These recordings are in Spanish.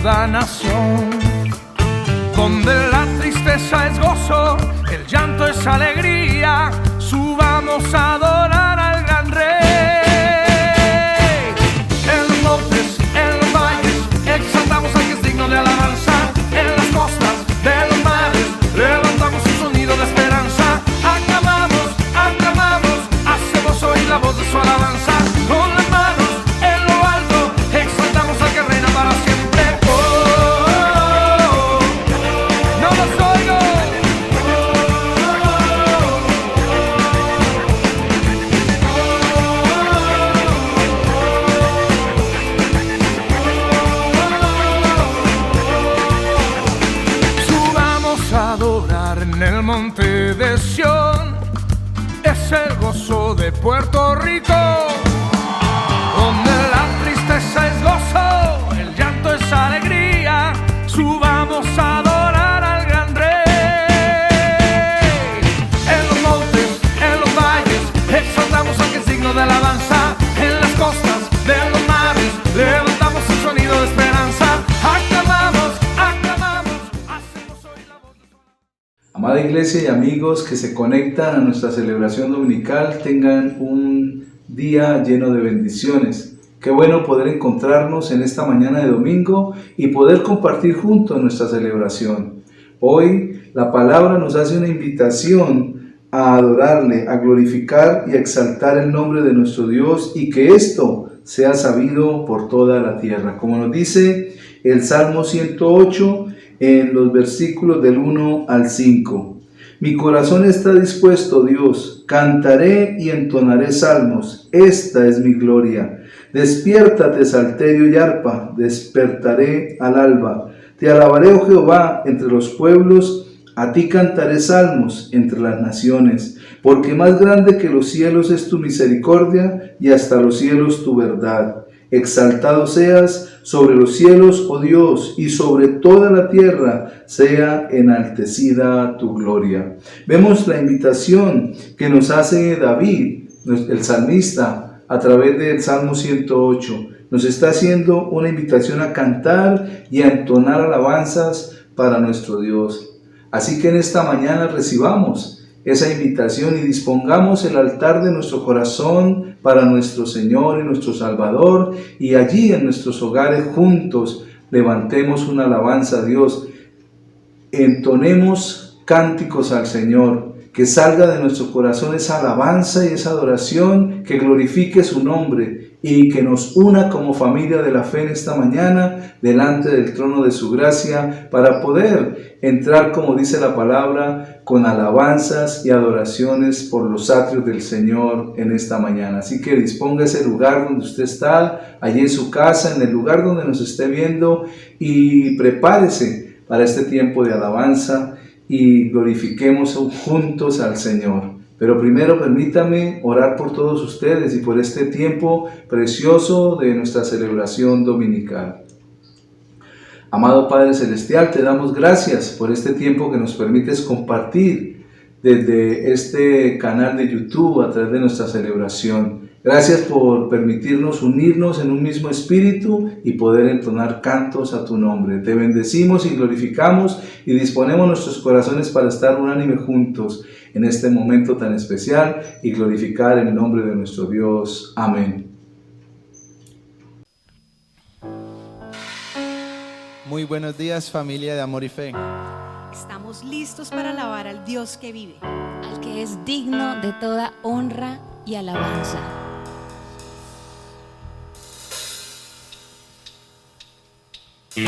toda nación. Donde la tristeza es gozo, el llanto es alegría, subamos a adorar al gran Rey. En los montes, en los valles, exaltamos al que es digno de alabanza. En las costas de los mares, levantamos un sonido de esperanza. Aclamamos, aclamamos, hacemos oír la voz de su alabanza. Con las manos en lo alto, exaltamos al que reina para siempre. No los oigo. Subamos a adorar en el monte de Sión. Es el gozo de Puerto Rico, donde la tristeza es gozo, el llanto es alegría. Subamos a adorar al gran Rey. En los montes, en los valles, exaltamos al que es digno de alabanza. En las costas de los mares, levantamos un sonido de esperanza. Aclamamos, aclamamos, hacemos oír la voz de su... Amada iglesia y amigos que se conectan a nuestra celebración dominical, tengan un día lleno de bendiciones. Qué bueno poder encontrarnos en esta mañana de domingo y poder compartir juntos nuestra celebración. Hoy la palabra nos hace una invitación a adorarle, a glorificar y a exaltar el nombre de nuestro Dios y que esto sea sabido por toda la tierra. Como nos dice el Salmo 108 en los versículos del 1 al 5. Mi corazón está dispuesto, Dios, cantaré y entonaré salmos, esta es mi gloria. Despiértate, salterio y arpa, despertaré al alba. Te alabaré, oh Jehová, entre los pueblos, a ti cantaré salmos entre las naciones, porque más grande que los cielos es tu misericordia y hasta los cielos tu verdad. Exaltado seas sobre los cielos, oh Dios, y sobre toda la tierra sea enaltecida tu gloria. Vemos la invitación que nos hace David, el salmista, a través del Salmo 108. Nos está haciendo una invitación a cantar y a entonar alabanzas para nuestro Dios. Así que en esta mañana recibamos esa invitación y dispongamos el altar de nuestro corazón para nuestro Señor y nuestro Salvador, y allí en nuestros hogares juntos levantemos una alabanza a Dios, entonemos cánticos al Señor, que salga de nuestro corazón esa alabanza y esa adoración que glorifique su nombre y que nos una como familia de la fe en esta mañana delante del trono de su gracia para poder entrar, como dice la palabra, con alabanzas y adoraciones por los atrios del Señor en esta mañana. Así que disponga ese lugar donde usted está, allí en su casa, en el lugar donde nos esté viendo, y prepárese para este tiempo de alabanza y glorifiquemos juntos al Señor. Pero primero permítame orar por todos ustedes y por este tiempo precioso de nuestra celebración dominical. Amado Padre Celestial, te damos gracias por este tiempo que nos permites compartir desde este canal de YouTube a través de nuestra celebración. Gracias por permitirnos unirnos en un mismo espíritu y poder entonar cantos a tu nombre. Te bendecimos y glorificamos y disponemos nuestros corazones para estar unánime juntos en este momento tan especial y glorificar en el nombre de nuestro Dios. Amén. Muy buenos días, familia de Amor y Fe. Estamos listos para alabar al Dios que vive, al que es digno de toda honra y alabanza. Oh,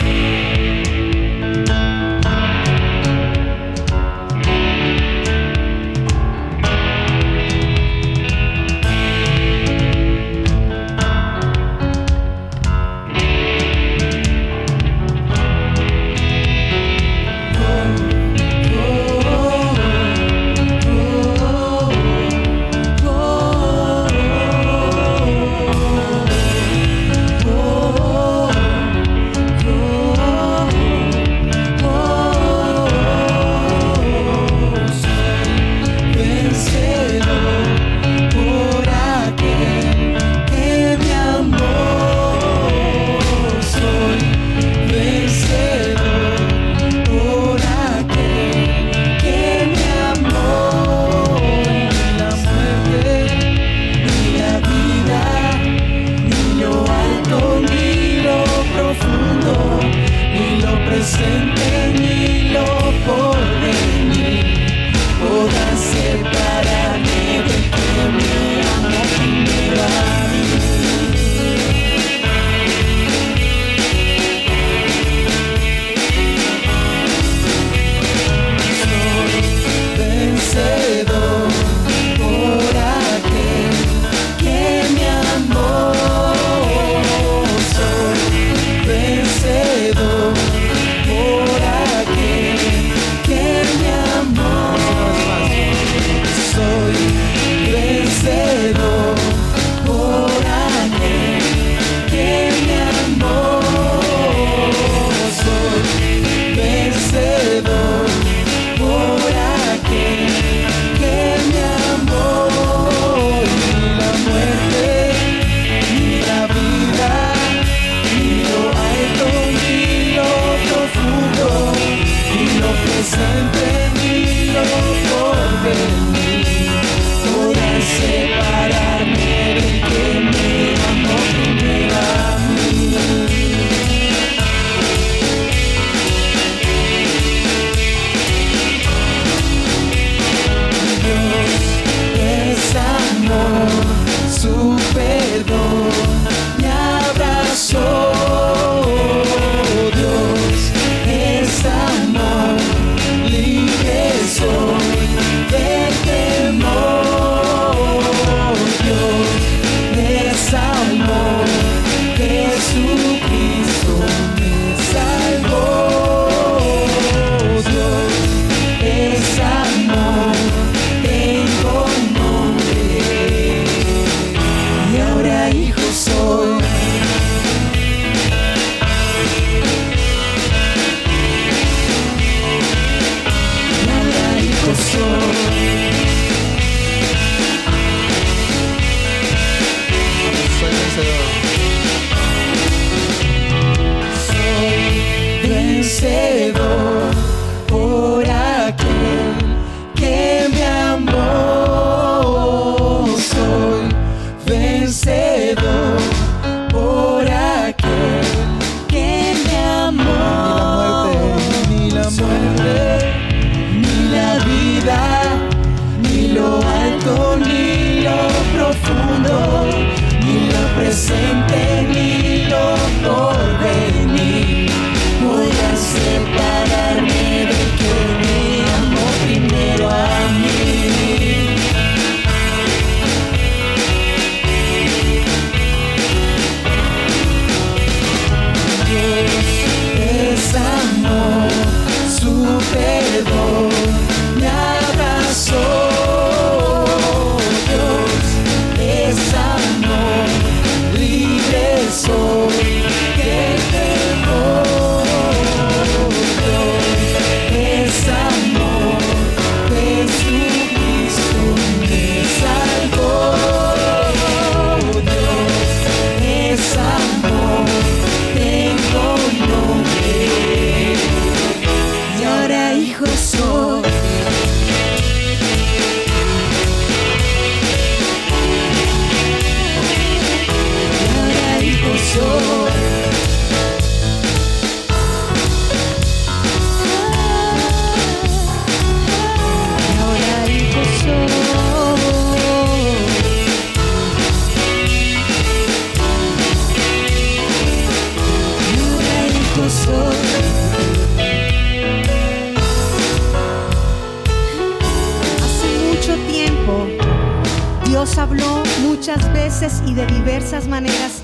muchas veces y de diversas maneras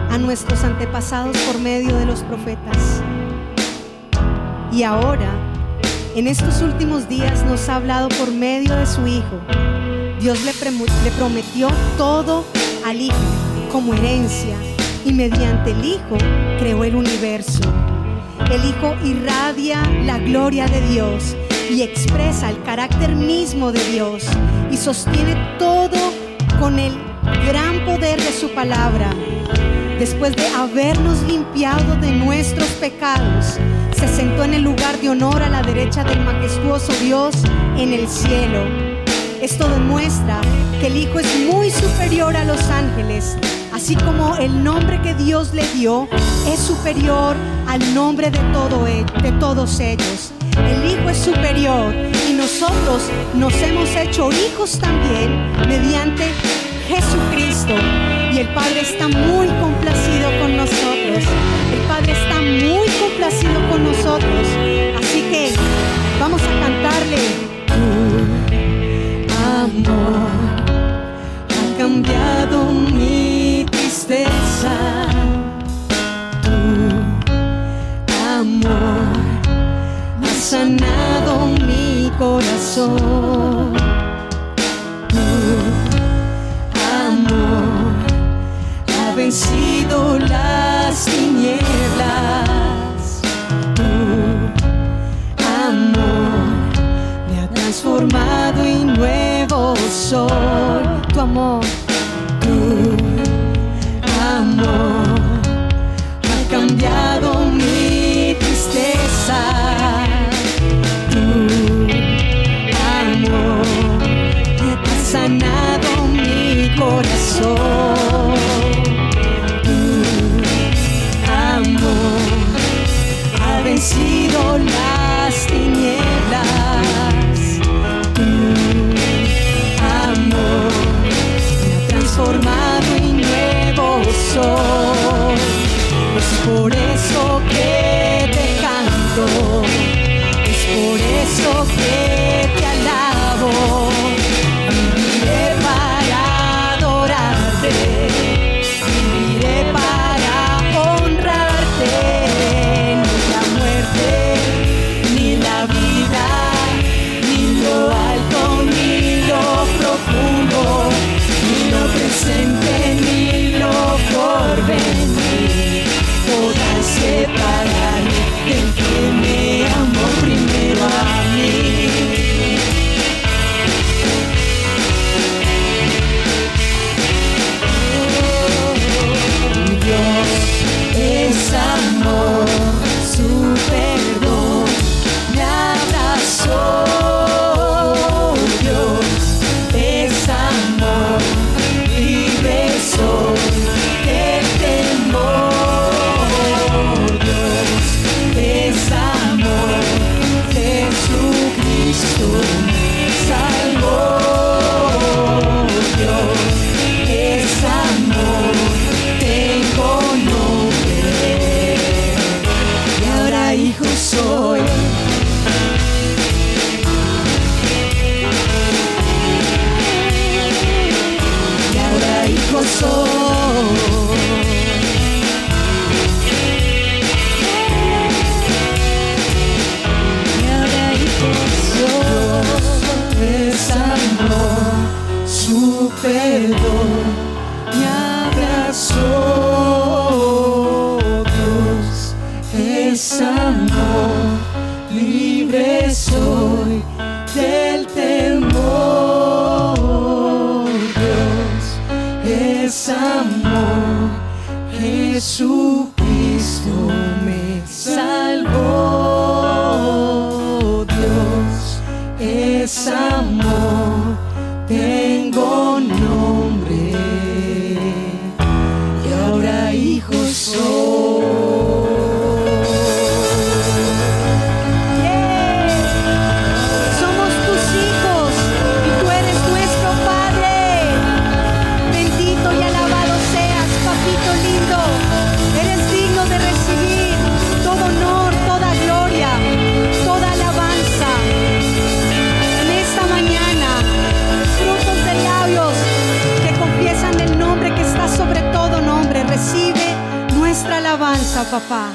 a nuestros antepasados por medio de los profetas. Y ahora, en estos últimos días, nos ha hablado por medio de su Hijo. Dios le prometió todo al Hijo como herencia, y mediante el Hijo creó el universo. El Hijo irradia la gloria de Dios y expresa el carácter mismo de Dios, y sostiene todo con el gran poder de su palabra. Después de habernos limpiado de nuestros pecados, se sentó en el lugar de honor a la derecha del majestuoso Dios en el cielo. Esto demuestra que el Hijo es muy superior a los ángeles, así como el nombre que Dios le dio es superior al nombre de todos ellos. El Hijo es superior, y nosotros nos hemos hecho hijos también mediante Jesucristo. Y el Padre está muy complacido con nosotros. El Padre está muy complacido con nosotros. Así que vamos a cantarle. Tu amor ha cambiado mi tristeza. Tu amor ha sanado mi corazón. Tu amor ha vencido las tinieblas. Tu amor me ha transformado y nuevo soy. Tu amor ha cambiado mi tristeza. Tu amor ha sanado mi corazón. Tu amor ha vencido las tinieblas. Tu amor me ha transformado y nuevo soy. Es por eso que te canto, es por eso que te alabo. Viviré para adorarte, viviré para honrarte. Ni la muerte, ni la vida, ni lo alto, ni lo profundo, ni lo presente, ni lo porvenir podrán separarme del que me amó primero a mí. Dios es amor, su perdón me abrazó. Dios es amor, libre soy del temor. Dios es amor, Jesucristo me salvó. Dios es amor, tengo nombre, y ahora hijo soy. Y ahora hijo soy. Y ahora hijo soy. Es amor, su perdón me abrazó. Dios es amor, libre soy del temor. Dios es amor, Jesucristo me salvó. Dios es amor, tengo nombre, y ahora hijo soy. Somos tus hijos y tú eres nuestro Padre. Bendito y alabado seas, papito lindo. Eres papá.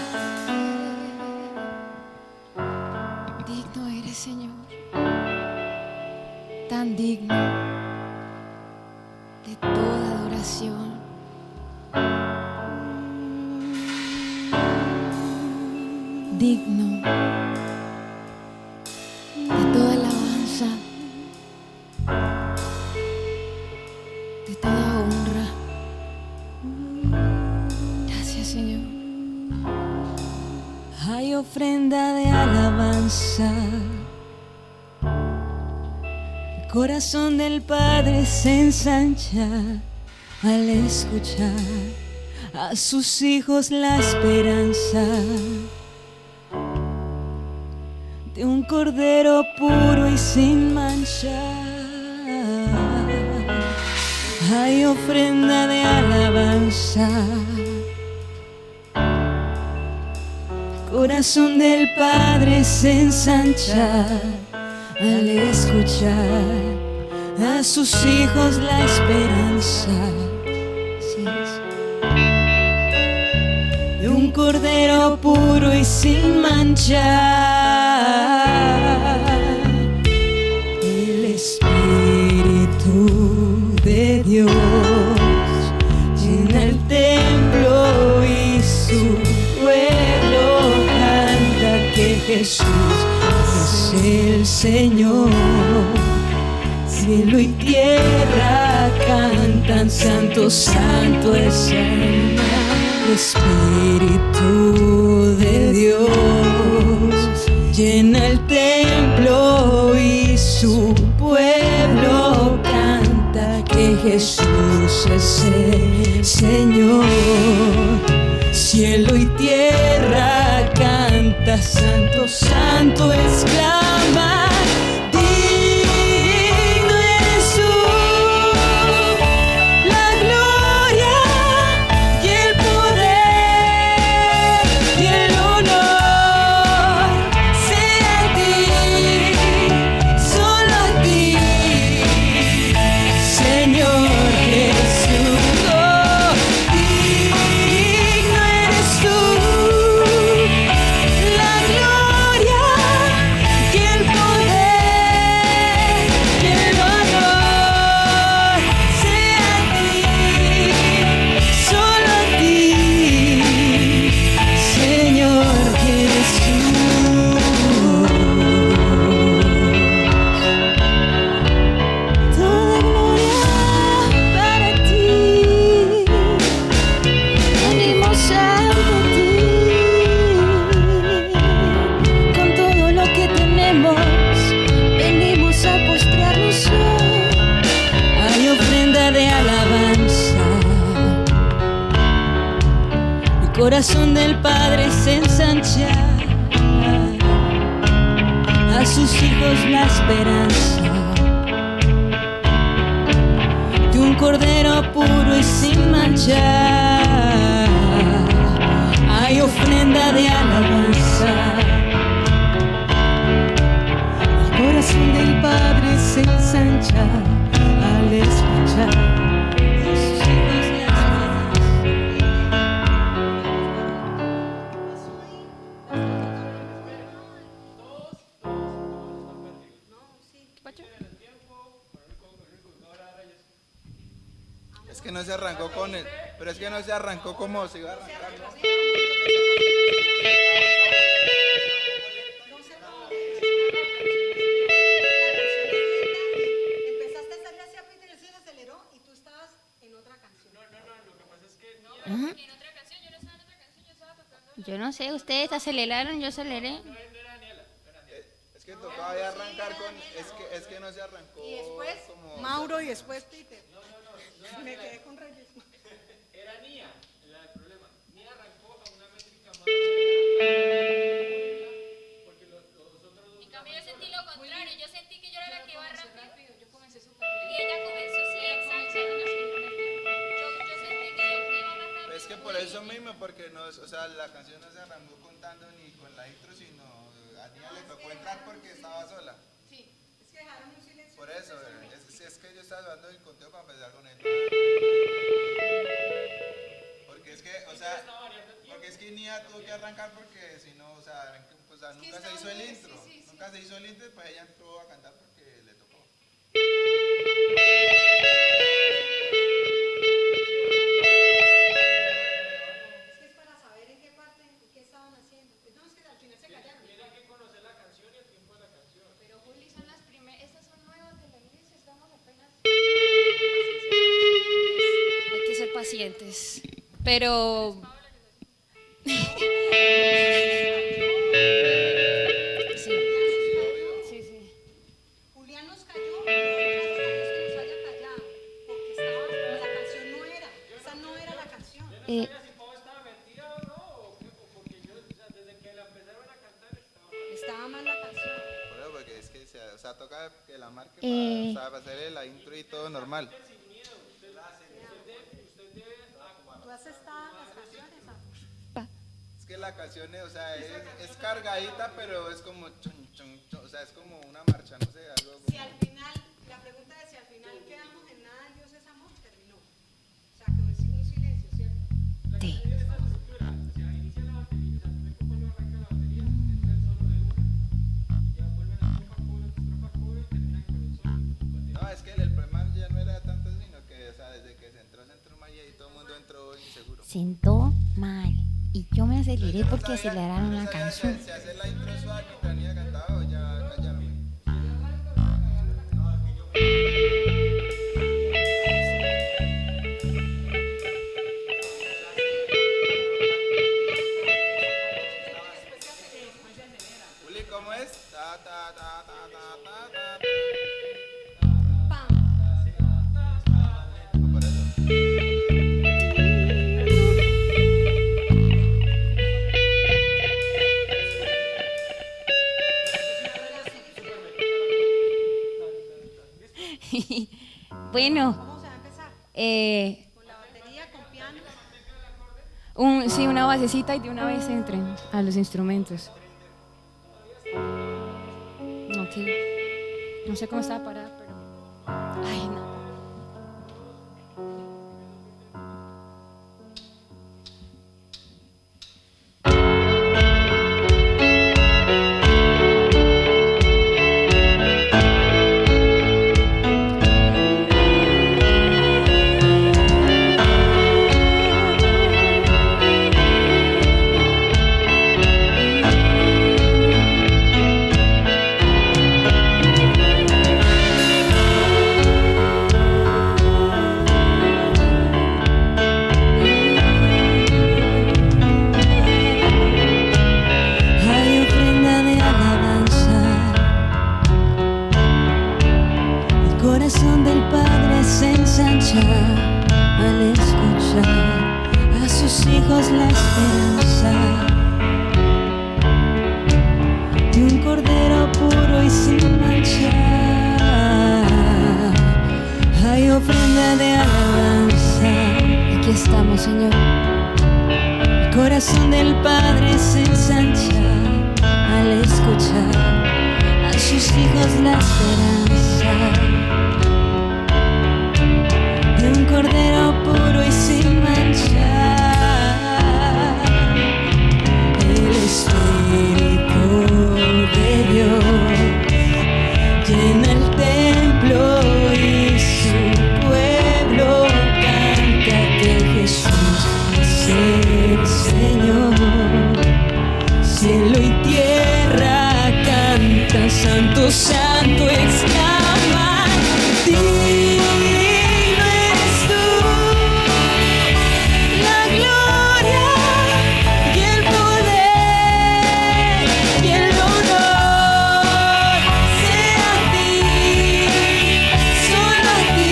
Digno eres, Señor, tan digno de toda adoración. Digno de toda alabanza, de toda honra. Gracias, Señor. Hay ofrenda de alabanza. El corazón del Padre se ensancha al escuchar a sus hijos la esperanza de un cordero puro y sin mancha. Hay ofrenda de alabanza. El corazón del Padre se ensancha al escuchar a sus hijos la esperanza. Así es. De un cordero puro y sin mancha. El Espíritu de Dios llena el templo y su pueblo canta que Jesús es el Señor. Cielo y tierra cantan, santo, santo es el Espíritu de Dios. Llena el templo y su pueblo canta que Jesús es el Señor. Cielo y tierra canta, santo, santo exclama. Digno eres tú, la gloria y el poder y el honor sea a ti, solo a ti, Señor Jesús. Digno eres tú, la gloria y el poder y el honor sea a ti, solo a ti, Señor Jesús. Toda gloria para ti. Venimos ante ti con todo lo que tenemos. Venimos a postrarnos hoy. Hay ofrenda de alabanza. El corazón del Padre se ensancha a sus hijos la esperanza de un cordero puro y sin mancha. Hay ofrenda de alabanza. El corazón del Padre se ensancha al escuchar a sus hijos la Es que no se arrancó con él, pero es que no se arrancó como se iba a arrancar, ¿no? Empezaste a hacerle así a Peter y se aceleró y tú estabas en otra canción. Lo que pasa es que Yo no sé, ustedes aceleraron, yo aceleré. Es que tocaba ya arrancar con, es que no se arrancó. Y después como, Mauro y después Peter. Me quedé con Reyes. era Nia el problema. Nia arrancó a una métrica más porque los otros dos. En cambio yo sentí lo contrario, yo sentí que yo era la que iba rápido. Yo comencé súper rápido. Y ella comenzó, sí, exacto. Yo sentí que yo iba más rápido. Es que por eso mismo, porque no, o sea, la canción no se arrancó contando ni con la intro, sino a Nia le tocó entrar porque estaba sola. Sí, es que dejaron un silencio. Por eso, es que yo estaba dando el conteo para empezar con él. Porque es que, o sea, porque es que Nia tuvo que arrancar porque si no, o sea, nunca se hizo el intro. Nunca se hizo el intro y pues ella entró a cantar porque le tocó. Es que es para saber en qué parte, en qué estaban haciendo. No, es que al final se callaron. Tiene que conocer la canción y el tiempo de la canción. Pero Juli, son las primeras, estas son nuevas de la iglesia, estamos apenas. Hay que ser pacientes. Pero. Sí. Sí, sí. Julián nos cayó, pero gracias a Dios que nos haya callado, porque estaba, la canción no era, esa no era la canción. Si Pau estaba metida o no, o porque yo, o sea, desde que la empezaron a cantar estaba mal. Estaba mal la canción. Por eso, porque es que, o sea, toca que la marque para, o sea, para hacer la intro y todo normal. ¿Tú has estado en las canciones? Es que la canción, o sea, es cargadita, pero es como chun, chun, chun, o sea, es como una marcha, no sé, algo Si como... al final, la pregunta es si al final quedamos en nada, Dios es amor, terminó. O sea, quedó un silencio, ¿cierto? Sí. No, es que el problema ya no era tanto, sino que, o sea, desde que se entró mal y ahí todo el mundo entró inseguro. Sentó mal. Y yo me aceleré Yo no porque sabía- aceleraron yo la no sabía canción. Si hacer la intro suave que tenía cantado o ya callarme. Juli, ¿cómo es? Ta, ta, ta, ta, ta, ta, ta, ta. ¡Pam! Por eso. Bueno, ¿Cómo se va a empezar? ¿Con la batería, con piano? sí, una basecita y de una vez entren a los instrumentos. Ok. No sé cómo estaba parada, pero. Ay, no. Hay ofrenda de alabanza. El corazón del Padre se ensancha al escuchar a sus hijos la esperanza de un cordero puro y sin mancha. Hay ofrenda de alabanza. Aquí estamos, Señor. El corazón del Padre se ensancha al escuchar a sus hijos la esperanza de un cordero puro y sin mancha. El Espíritu de Dios llena el templo y su pueblo canta que Jesús es el Señor. Cielo y tierra cantan, santo, santo, exclaman, digno eres tú. La gloria y el poder y el honor sea a ti, solo a ti,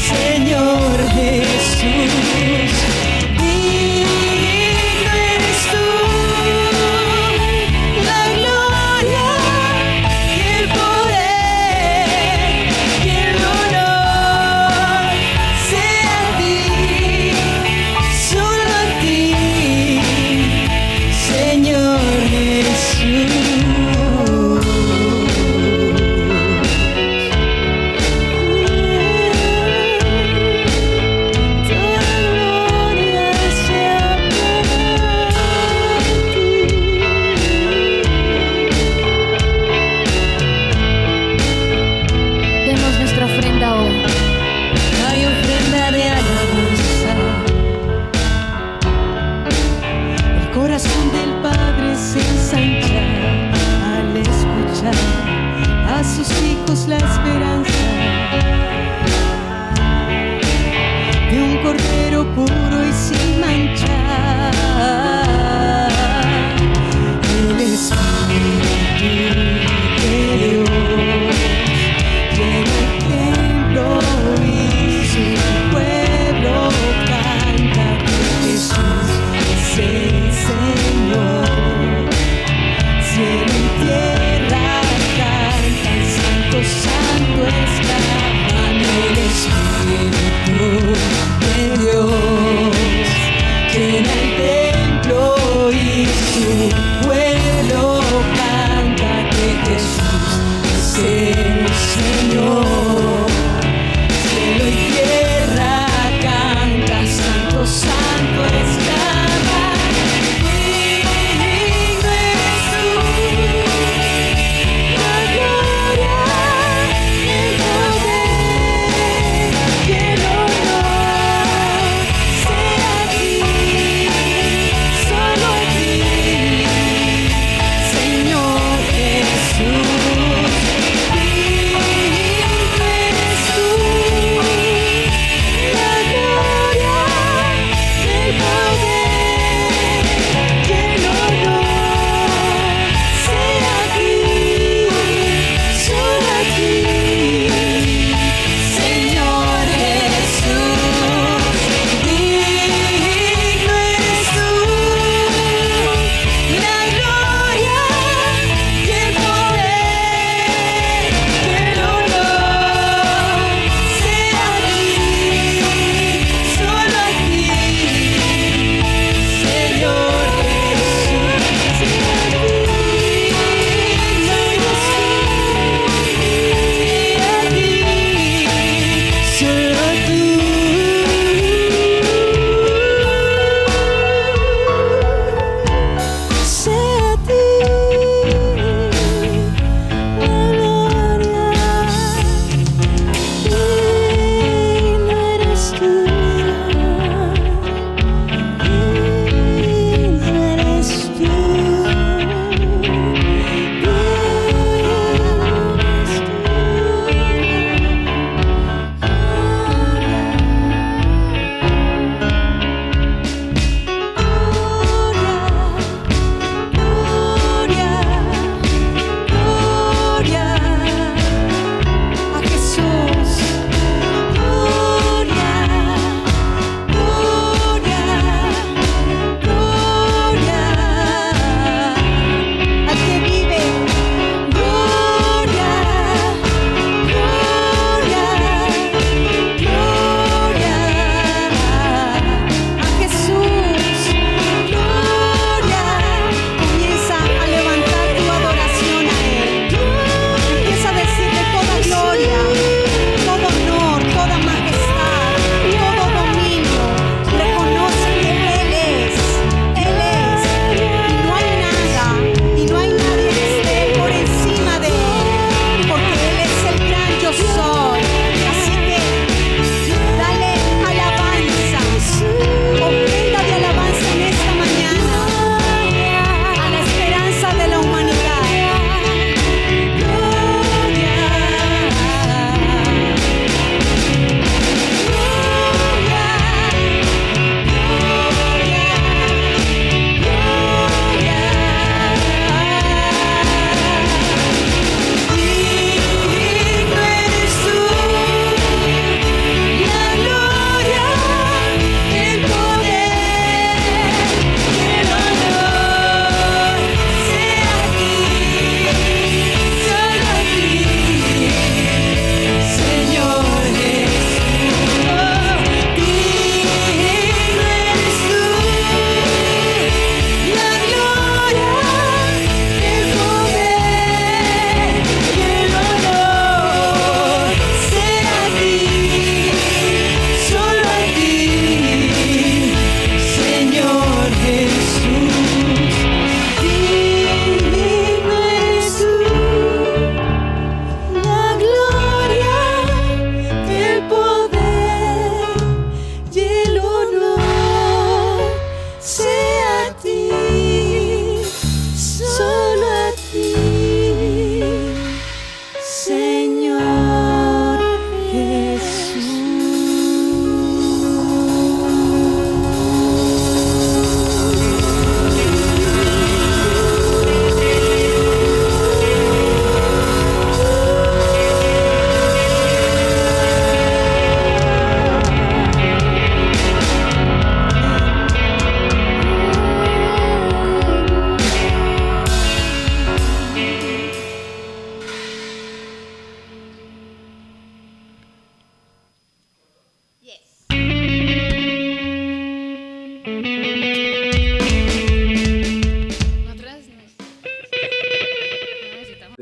Señor Jesús. Digno eres tú, la gloria y el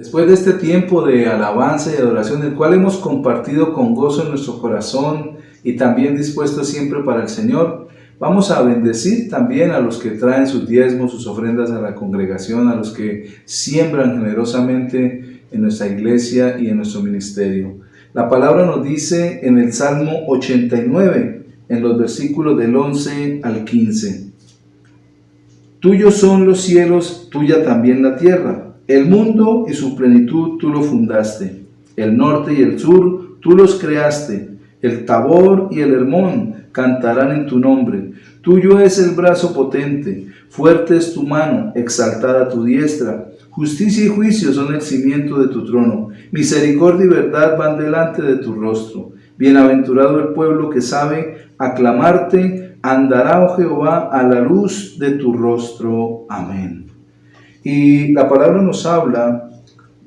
Después de este tiempo de alabanza y adoración, el cual hemos compartido con gozo en nuestro corazón y también dispuesto siempre para el Señor, vamos a bendecir también a los que traen sus diezmos, sus ofrendas a la congregación, a los que siembran generosamente en nuestra iglesia y en nuestro ministerio. La palabra nos dice en el Salmo 89, en los versículos del 11 al 15. Tuyos son los cielos, tuya también la tierra. El mundo y su plenitud tú lo fundaste. El norte y el sur tú los creaste. El Tabor y el Hermón cantarán en tu nombre. Tuyo es el brazo potente, fuerte es tu mano, exaltada tu diestra. Justicia y juicio son el cimiento de tu trono. Misericordia y verdad van delante de tu rostro. Bienaventurado el pueblo que sabe aclamarte. Andará, oh Jehová, a la luz de tu rostro. Amén. Y la palabra nos habla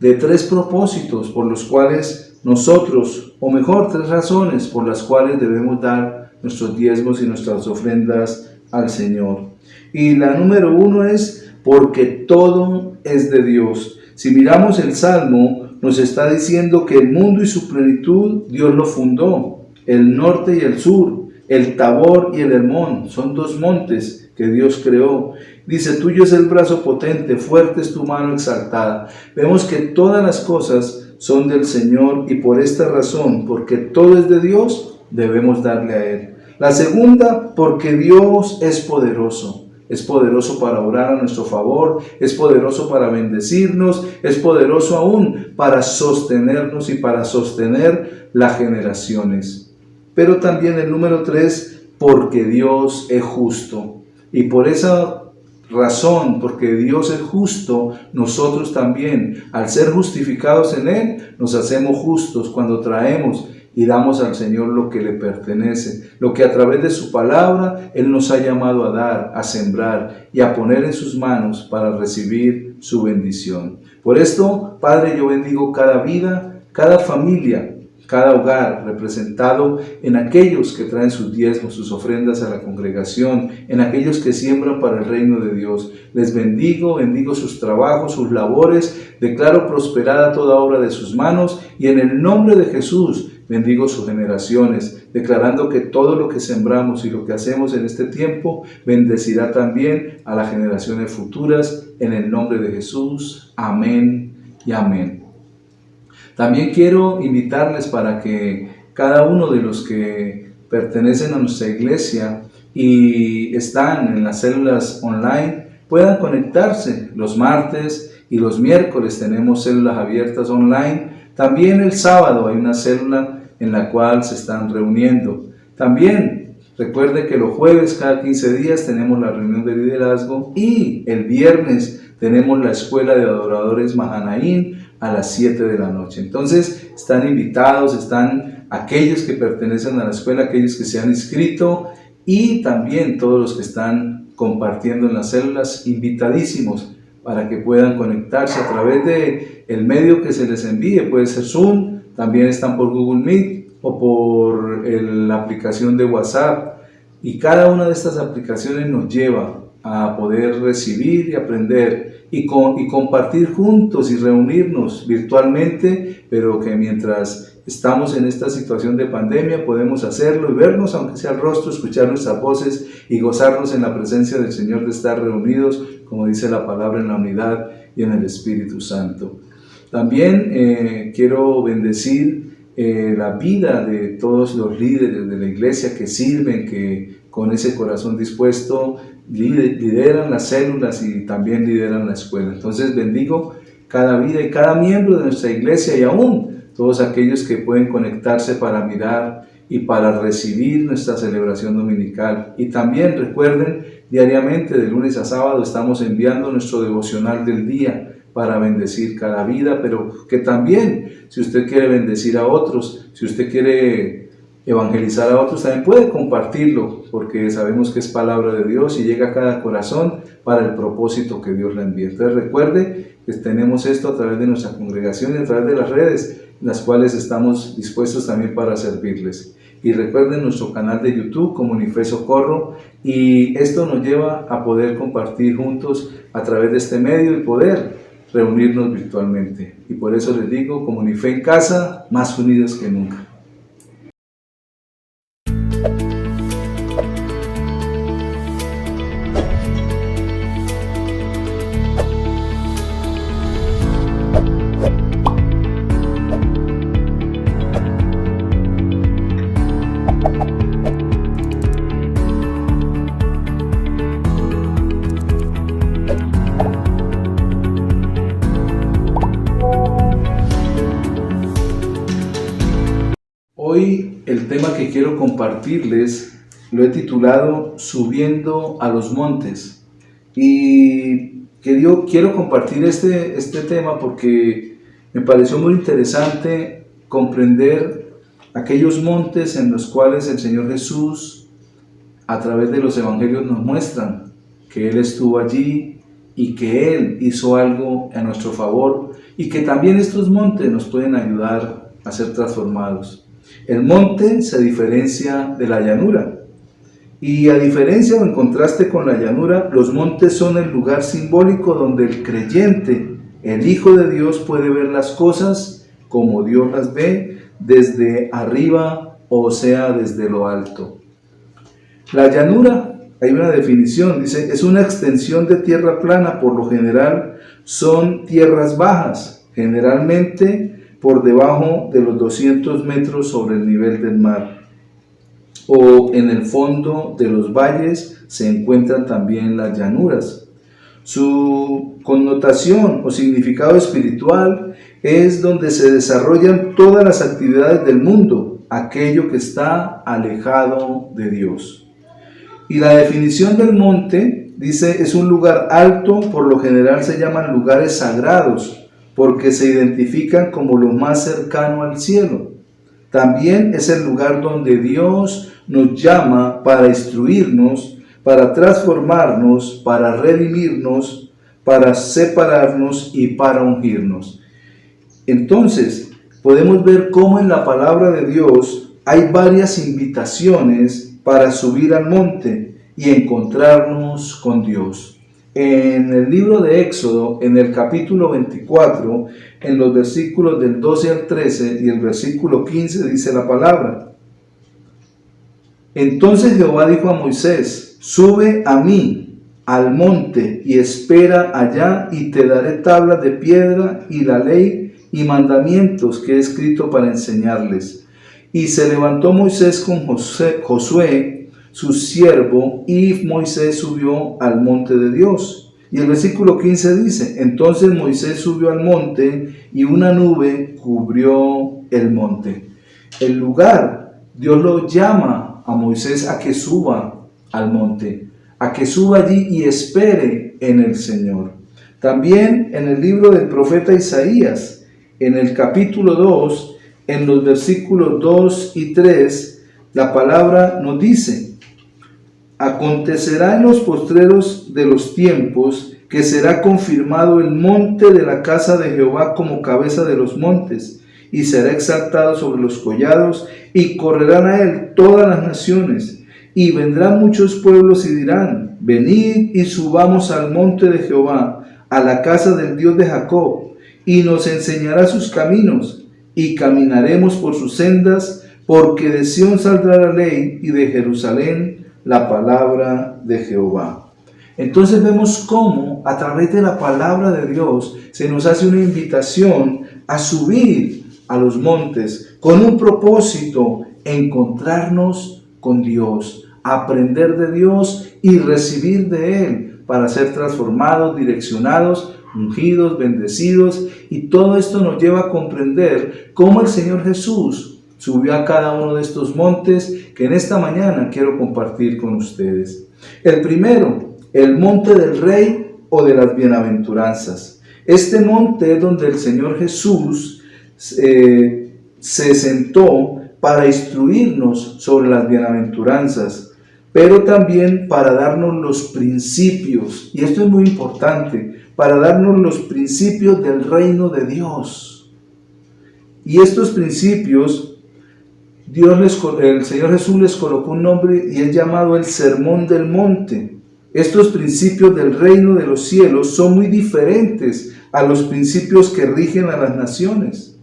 de 3 propósitos por los cuales nosotros, o mejor, 3 razones por las cuales debemos dar nuestros diezmos y nuestras ofrendas al Señor. Y la número 1 es porque todo es de Dios. Si miramos el Salmo, nos está diciendo que el mundo y su plenitud Dios lo fundó. El norte y el sur, el Tabor y el Hermón, son 2 montes que Dios creó. Dice, tuyo es el brazo potente, fuerte es tu mano exaltada. Vemos que todas las cosas son del Señor y por esta razón, porque todo es de Dios, debemos darle a Él. La segunda, porque Dios es poderoso. Es poderoso para orar a nuestro favor, es poderoso para bendecirnos, es poderoso aún para sostenernos y para sostener las generaciones. Pero también el número 3, porque Dios es justo. Y por esa razón, porque Dios es justo, nosotros también, al ser justificados en Él, nos hacemos justos cuando traemos y damos al Señor lo que le pertenece, lo que a través de su palabra Él nos ha llamado a dar, a sembrar y a poner en sus manos para recibir su bendición. Por esto, Padre, yo bendigo cada vida, cada familia, cada hogar representado en aquellos que traen sus diezmos, sus ofrendas a la congregación, en aquellos que siembran para el reino de Dios. Les bendigo sus trabajos, sus labores, declaro prosperada toda obra de sus manos y en el nombre de Jesús bendigo sus generaciones, declarando que todo lo que sembramos y lo que hacemos en este tiempo bendecirá también a las generaciones futuras en el nombre de Jesús. Amén y amén. También quiero invitarles para que cada uno de los que pertenecen a nuestra iglesia y están en las células online puedan conectarse los martes y los miércoles. Tenemos células abiertas online. También el sábado hay una célula en la cual se están reuniendo. También recuerde que los jueves cada 15 días tenemos la reunión de liderazgo y el viernes tenemos la escuela de adoradores Mahanaim a las 7 de la noche. Entonces están invitados, están aquellos que pertenecen a la escuela, aquellos que se han inscrito y también todos los que están compartiendo en las células, invitadísimos para que puedan conectarse a través de el medio que se les envíe. Puede ser Zoom, también están por Google Meet o por la aplicación de WhatsApp, y cada una de estas aplicaciones nos lleva a poder recibir y aprender y compartir juntos y reunirnos virtualmente, pero que mientras estamos en esta situación de pandemia podemos hacerlo y vernos, aunque sea el rostro, escuchar nuestras voces y gozarnos en la presencia del Señor de estar reunidos, como dice la palabra, en la unidad y en el Espíritu Santo. También quiero bendecir la vida de todos los líderes de la iglesia que sirven, que con ese corazón dispuesto lideran las células y también lideran la escuela. Entonces bendigo cada vida y cada miembro de nuestra iglesia y aún todos aquellos que pueden conectarse para mirar y para recibir nuestra celebración dominical. Y también recuerden, diariamente de lunes a sábado estamos enviando nuestro devocional del día para bendecir cada vida, pero que también, si usted quiere bendecir a otros, si usted quiere evangelizar a otros, también puede compartirlo, porque sabemos que es palabra de Dios y llega a cada corazón para el propósito que Dios le envía. Entonces recuerde que tenemos esto a través de nuestra congregación y a través de las redes, en las cuales estamos dispuestos también para servirles. Y recuerden nuestro canal de YouTube como Unife Socorro, y esto nos lleva a poder compartir juntos a través de este medio y poder reunirnos virtualmente. Y por eso les digo, como Unife en casa, más unidos que nunca. Hoy el tema que quiero compartirles lo he titulado Subiendo a los montes, y quiero compartir este tema porque me pareció muy interesante comprender aquellos montes en los cuales el Señor Jesús a través de los evangelios nos muestran que Él estuvo allí y que Él hizo algo a nuestro favor, y que también estos montes nos pueden ayudar a ser transformados. El monte se diferencia de la llanura, y a diferencia o en contraste con la llanura, los montes son el lugar simbólico donde el creyente, el Hijo de Dios, puede ver las cosas como Dios las ve, desde arriba, o sea, desde lo alto. La llanura, hay una definición, dice, es una extensión de tierra plana. Por lo general son tierras bajas, generalmente por debajo de los 200 metros sobre el nivel del mar, o en el fondo de los valles se encuentran también las llanuras. Su connotación o significado espiritual es donde se desarrollan todas las actividades del mundo, aquello que está alejado de Dios. Y la definición del monte, dice, es un lugar alto, por lo general se llaman lugares sagrados, porque se identifican como lo más cercano al cielo. También es el lugar donde Dios nos llama para instruirnos, para transformarnos, para redimirnos, para separarnos y para ungirnos. Entonces, podemos ver cómo en la palabra de Dios hay varias invitaciones para subir al monte y encontrarnos con Dios. En el libro de Éxodo, en el capítulo 24, en los versículos del 12 al 13 y el versículo 15, dice la palabra: Entonces Jehová dijo a Moisés: Sube a mí al monte y espera allá, y te daré tablas de piedra y la ley y mandamientos que he escrito para enseñarles. Y se levantó Moisés con Josué, su siervo, y Moisés subió al monte de Dios. Y el versículo 15 dice: Entonces Moisés subió al monte y una nube cubrió el monte. El lugar, Dios lo llama a Moisés a que suba al monte, a que suba allí y espere en el Señor. También en el libro del profeta Isaías, en el capítulo 2, en los versículos 2 y 3, la palabra nos dice: Acontecerá en los postreros de los tiempos que será confirmado el monte de la casa de Jehová como cabeza de los montes, y será exaltado sobre los collados, y correrán a él todas las naciones. Y vendrán muchos pueblos y dirán: Venid y subamos al monte de Jehová, a la casa del Dios de Jacob, y nos enseñará sus caminos, y caminaremos por sus sendas, porque de Sión saldrá la ley, y de Jerusalén la palabra de Jehová. Entonces vemos cómo a través de la palabra de Dios se nos hace una invitación a subir a los montes con un propósito: encontrarnos con Dios, aprender de Dios y recibir de Él para ser transformados, direccionados, ungidos, bendecidos. Y todo esto nos lleva a comprender cómo el Señor Jesús subió a cada uno de estos montes que en esta mañana quiero compartir con ustedes. El primero, el monte del Rey o de las bienaventuranzas. Este monte es donde el Señor Jesús se sentó para instruirnos sobre las bienaventuranzas, pero también para darnos los principios, y esto es muy importante, para darnos los principios del reino de Dios. Y estos principios, el Señor Jesús les colocó un nombre y es llamado el Sermón del Monte. Estos principios del reino de los cielos son muy diferentes a los principios que rigen a las naciones.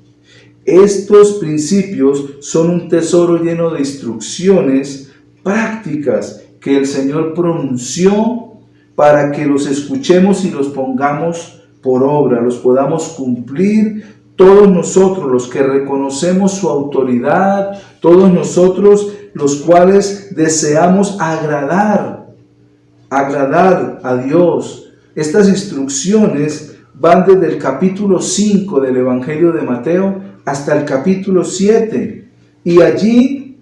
Estos principios son un tesoro lleno de instrucciones prácticas que el Señor pronunció para que los escuchemos y los pongamos por obra, los podamos cumplir todos nosotros, los que reconocemos su autoridad, todos nosotros los cuales deseamos agradar a Dios. Estas instrucciones van desde el capítulo 5 del Evangelio de Mateo hasta el capítulo 7, y allí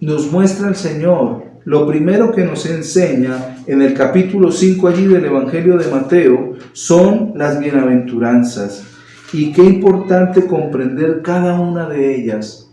nos muestra el Señor. Lo primero que nos enseña en el capítulo 5 allí del Evangelio de Mateo son las bienaventuranzas, y qué importante comprender cada una de ellas.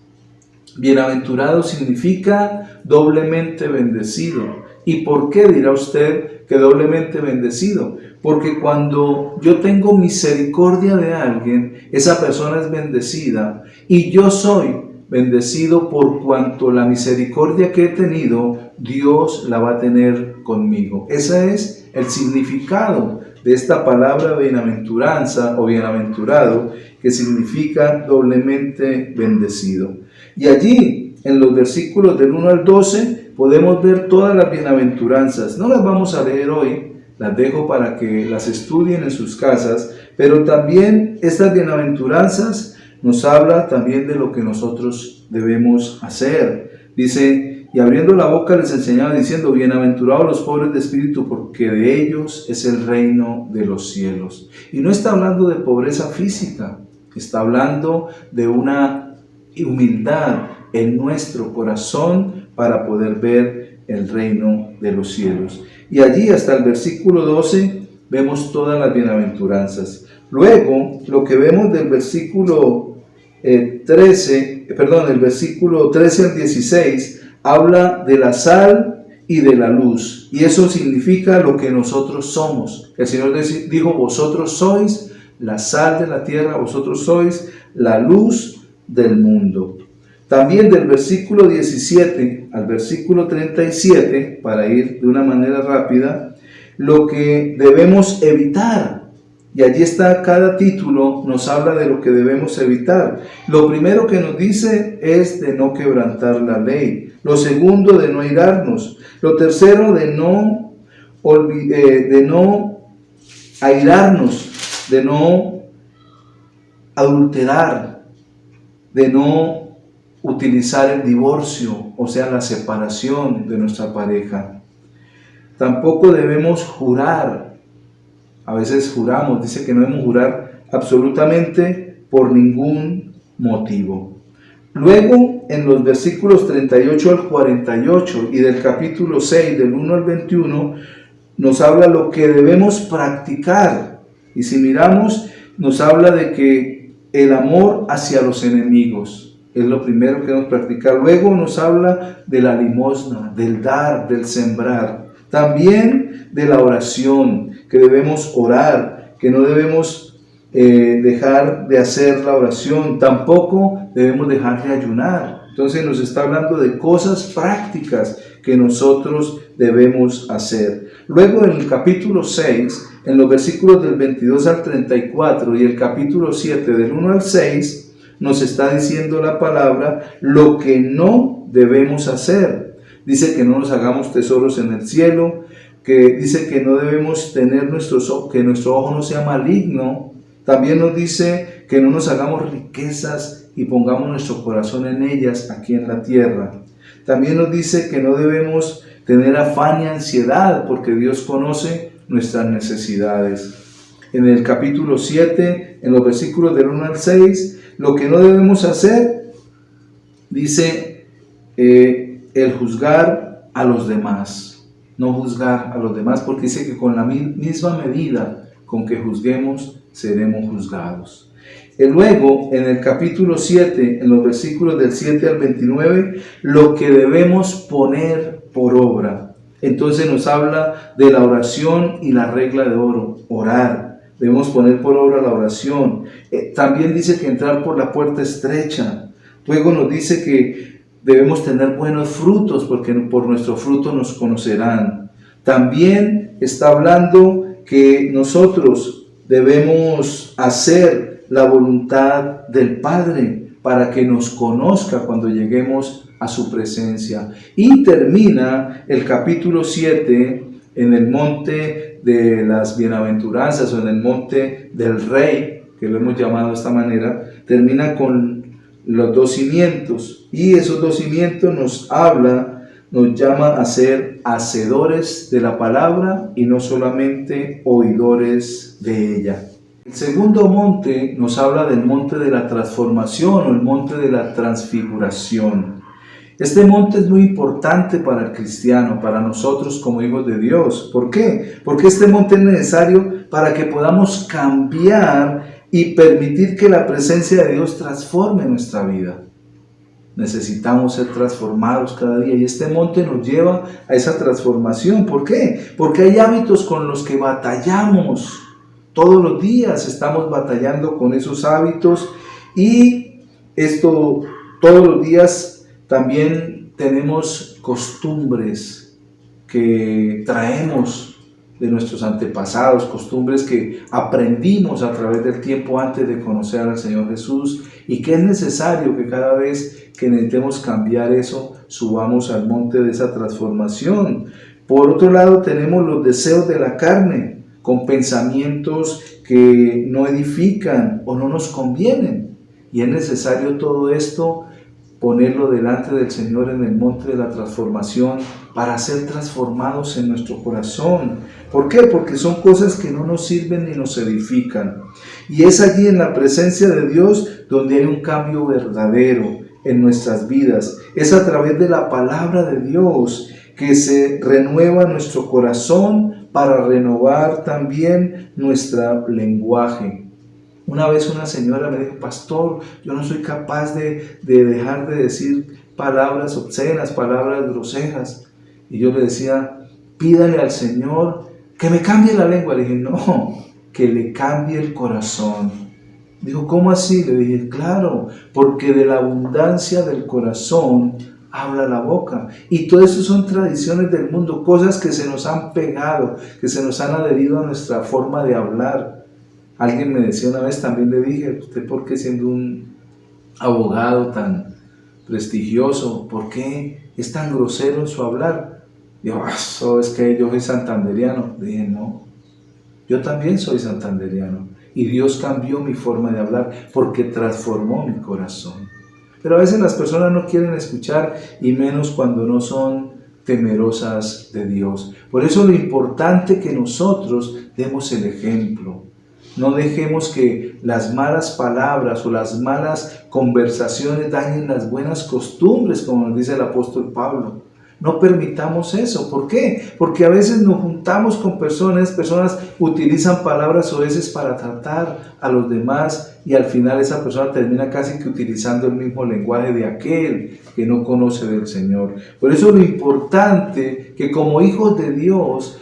Bienaventurado significa doblemente bendecido. ¿Y por qué dirá usted que doblemente bendecido? Porque cuando yo tengo misericordia de alguien, esa persona es bendecida, y yo soy bendecido por cuanto la misericordia que he tenido, Dios la va a tener conmigo. Ese es el significado de esta palabra bienaventuranza o bienaventurado, que significa doblemente bendecido. Y allí, en los versículos del 1 al 12, podemos ver todas las bienaventuranzas. No las vamos a leer hoy, las dejo para que las estudien en sus casas, pero también estas bienaventuranzas nos habla también de lo que nosotros debemos hacer. Dice, y abriendo la boca les enseñaba diciendo, bienaventurados los pobres de espíritu, porque de ellos es el reino de los cielos. Y no está hablando de pobreza física, está hablando de una humildad en nuestro corazón para poder ver el reino de los cielos. Y allí hasta el versículo 12 vemos todas las bienaventuranzas. Luego, lo que vemos del versículo el versículo 13 al 16, habla de la sal y de la luz. Y eso significa lo que nosotros somos. El Señor dijo, vosotros sois la sal de la tierra, vosotros sois la luz del mundo. También del versículo 17 al versículo 37, para ir de una manera rápida, lo que debemos evitar. Y allí está, cada título nos habla de lo que debemos evitar. Lo primero que nos dice es de no quebrantar la ley. Lo segundo, de no airarnos. Lo tercero, de no airarnos, de no adulterar, de no utilizar el divorcio, o sea, la separación de nuestra pareja. Tampoco debemos jurar. A veces juramos, dice que no debemos jurar absolutamente por ningún motivo. Luego, en los versículos 38 al 48 y del capítulo 6, del 1 al 21, nos habla lo que debemos practicar. Y si miramos, nos habla de que el amor hacia los enemigos es lo primero que debemos practicar. Luego nos habla de la limosna, del dar, del sembrar. También de la oración, que debemos orar, que no debemos dejar de hacer la oración, tampoco debemos dejar de ayunar. Entonces nos está hablando de cosas prácticas que nosotros debemos hacer. Luego en el capítulo 6, en los versículos del 22 al 34 y el capítulo 7 del 1 al 6, nos está diciendo la palabra lo que no debemos hacer. Dice que no nos hagamos tesoros en el cielo, que dice que no debemos tener que nuestro ojo no sea maligno. También nos dice que no nos hagamos riquezas y pongamos nuestro corazón en ellas aquí en la tierra. También nos dice que no debemos tener afán y ansiedad, porque Dios conoce nuestras necesidades. En el capítulo 7, en los versículos del 1 al 6, lo que no debemos hacer, dice el juzgar a los demás. No juzgar a los demás, porque dice que con la misma medida con que juzguemos, seremos juzgados. Y luego, en el capítulo 7, en los versículos del 7 al 29, lo que debemos poner por obra. Entonces nos habla de la oración y la regla de oro, orar. Debemos poner por obra la oración. También dice que entrar por la puerta estrecha. Luego nos dice que debemos tener buenos frutos, porque por nuestro fruto nos conocerán. También está hablando que nosotros debemos hacer la voluntad del Padre para que nos conozca cuando lleguemos a su presencia. Y termina el capítulo 7 en el monte de las bienaventuranzas o en el monte del rey, que lo hemos llamado de esta manera, termina con los 2 cimientos, y esos 2 cimientos nos llama a ser hacedores de la palabra y no solamente oidores de ella. El segundo monte nos habla del monte de la transformación o el monte de la transfiguración. Este monte es muy importante para el cristiano, para nosotros como hijos de Dios. ¿Por qué? Porque este monte es necesario para que podamos cambiar y permitir que la presencia de Dios transforme nuestra vida. Necesitamos ser transformados cada día y este monte nos lleva a esa transformación. ¿Por qué? Porque hay hábitos con los que batallamos. Todos los días estamos batallando con esos hábitos y todos los días también tenemos costumbres que traemos de nuestros antepasados, costumbres que aprendimos a través del tiempo antes de conocer al Señor Jesús y que es necesario que cada vez que necesitemos cambiar eso, subamos al monte de esa transformación. Por otro lado, tenemos los deseos de la carne, con pensamientos que no edifican o no nos convienen. Y es necesario todo esto ponerlo delante del Señor en el monte de la transformación para ser transformados en nuestro corazón. ¿Por qué? Porque son cosas que no nos sirven ni nos edifican. Y es allí en la presencia de Dios donde hay un cambio verdadero en nuestras vidas. Es a través de la palabra de Dios que se renueva nuestro corazón para renovar también nuestro lenguaje. Una vez una señora me dijo: pastor, yo no soy capaz de dejar de decir palabras obscenas, palabras groseras. Y yo le decía: pídale al Señor que me cambie la lengua. Le dije: no, que le cambie el corazón. Dijo: ¿cómo así? Le dije: claro, porque de la abundancia del corazón habla la boca. Y todo eso son tradiciones del mundo, cosas que se nos han pegado, que se nos han adherido a nuestra forma de hablar. Alguien me decía una vez, también le dije: ¿usted por qué siendo un abogado tan prestigioso, por qué es tan grosero en su hablar? Dijo: eso es que yo soy santanderiano. Le dije: no, yo también soy santanderiano. Y Dios cambió mi forma de hablar porque transformó mi corazón. Pero a veces las personas no quieren escuchar, y menos cuando no son temerosas de Dios. Por eso lo importante que nosotros demos el ejemplo. No dejemos que las malas palabras o las malas conversaciones dañen las buenas costumbres, como nos dice el apóstol Pablo. No permitamos eso. ¿Por qué? Porque a veces nos juntamos con personas utilizan palabras soeces para tratar a los demás y al final esa persona termina casi que utilizando el mismo lenguaje de aquel que no conoce del Señor. Por eso lo importante que como hijos de Dios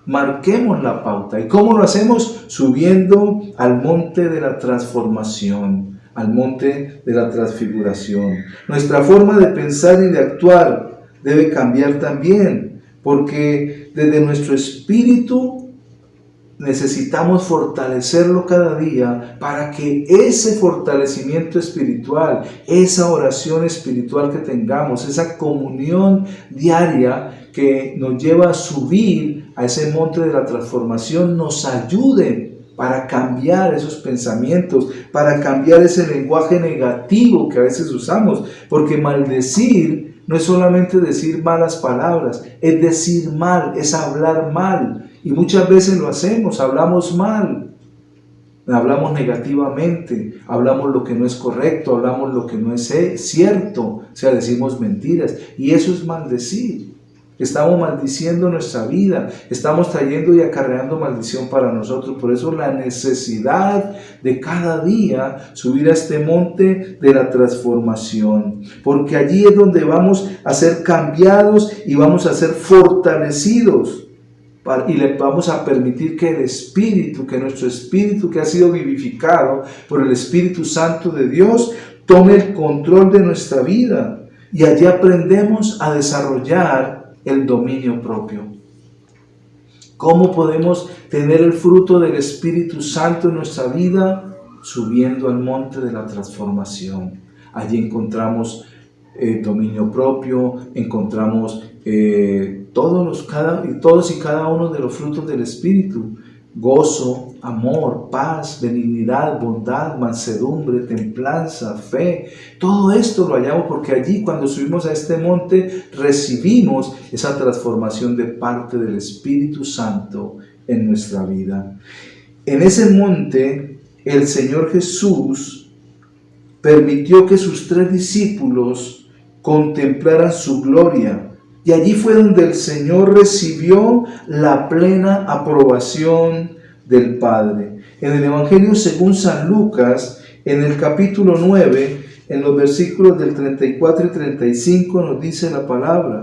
marquemos la pauta. ¿Y cómo lo hacemos? Subiendo al monte de la transformación, al monte de la transfiguración. Nuestra forma de pensar y de actuar debe cambiar también, porque desde nuestro espíritu necesitamos fortalecerlo cada día para que ese fortalecimiento espiritual, esa oración espiritual que tengamos, esa comunión diaria que nos lleva a subir a ese monte de la transformación, nos ayude para cambiar esos pensamientos, para cambiar ese lenguaje negativo que a veces usamos, porque maldecir no es solamente decir malas palabras, es decir mal, es hablar mal. Y muchas veces lo hacemos, hablamos mal, hablamos negativamente, hablamos lo que no es correcto, hablamos lo que no es cierto, o sea, decimos mentiras. Y eso es maldecir. Estamos maldiciendo nuestra vida, estamos trayendo y acarreando maldición para nosotros. Por eso la necesidad de cada día subir a este monte de la transformación, porque allí es donde vamos a ser cambiados y vamos a ser fortalecidos, y le vamos a permitir que el Espíritu, que nuestro Espíritu que ha sido vivificado por el Espíritu Santo de Dios, tome el control de nuestra vida, y allí aprendemos a desarrollar el dominio propio. ¿Cómo podemos tener el fruto del Espíritu Santo en nuestra vida? Subiendo al monte de la transformación. Allí encontramos dominio propio, encontramos todos y cada uno de los frutos del Espíritu: gozo, amor, paz, benignidad, bondad, mansedumbre, templanza, fe. Todo esto lo hallamos porque allí, cuando subimos a este monte, recibimos esa transformación de parte del Espíritu Santo en nuestra vida. En ese monte, el Señor Jesús permitió que sus 3 discípulos contemplaran su gloria. Y allí fue donde el Señor recibió la plena aprobación del Padre. En el Evangelio según San Lucas, en el capítulo 9, en los versículos del 34 y 35, nos dice la palabra: